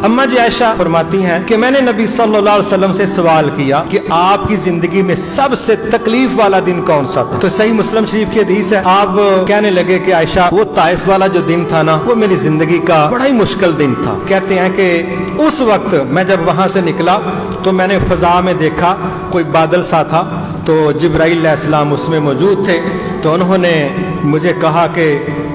अम्मा जी आयशा फरमाती हैं कि मैंने नबी सल्लल्लाहु अलैहि वसल्लम से सवाल किया कि आपकी जिंदगी में सबसे तकलीफ वाला दिन कौन सा था। तो सही मुस्लिम शरीफ की हदीस है, आप कहने लगे कि आयशा वो ताइफ वाला जो दिन था ना, वो मेरी जिंदगी का बड़ा ही मुश्किल दिन था। कहते हैं कि उस वक्त मैं जब वहां से निकला तो मैंने फजा में देखा कोई बादल सा था, तो जिब्राइल अलैहिस्सलाम उसमें मौजूद थे। तो उन्होंने मुझे कहा कि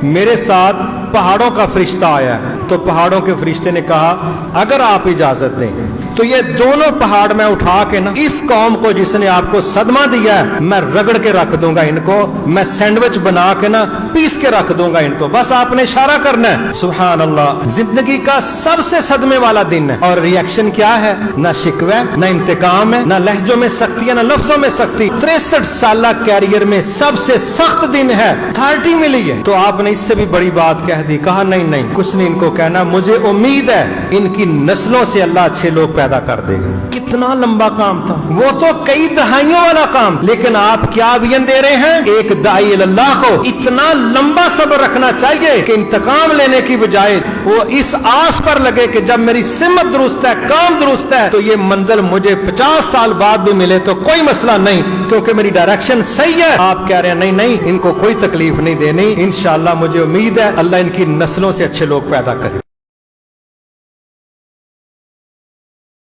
मेरे साथ पहाड़ों का फरिश्ता आया है। तो पहाड़ों के फरिश्ते ने कहा अगर आप इजाजत दें तो ये दोनों पहाड़ मैं उठा के ना इस कौम को जिसने आपको सदमा दिया है मैं रगड़ के रख दूंगा, इनको मैं सैंडविच बना के ना पीस के रख दूंगा इनको, बस आपने इशारा करना है। सुभान अल्लाह, जिंदगी का सबसे सदमे वाला दिन है। और रिएक्शन क्या है? ना शिकवा, ना इंतकाम है, ना लहजों में सख्ती है, ना लफ्जों में सख्ती। 63 साल कैरियर में सबसे सख्त दिन है, अथॉरिटी मिली है। तो आपने इससे भी बड़ी बात कह दी। कहा नहीं नहीं, कुछ नहीं इनको कहना, मुझे उम्मीद है इनकी नस्लों से अल्लाह अच्छे लोग पैदा कर देगा। कितना लंबा काम था, वो तो कई दहाइयों वाला काम, लेकिन आप क्या अभियान दे रहे हैं? एक दाई अल्लाह को इतना लंबा सब्र रखना चाहिए कि इंतकाम लेने की बजाय वो इस आस पर लगे कि जब मेरी सिमत दुरुस्त है, काम दुरुस्त है, तो ये मंजिल मुझे 50 साल बाद भी मिले तो कोई मसला नहीं, क्योंकि मेरी डायरेक्शन सही है। आप कह रहे हैं नहीं नहीं, इनको कोई तकलीफ नहीं देनी, इंशाअल्लाह मुझे उम्मीद है अल्लाह इनकी नस्लों से अच्छे लोग पैदा करे।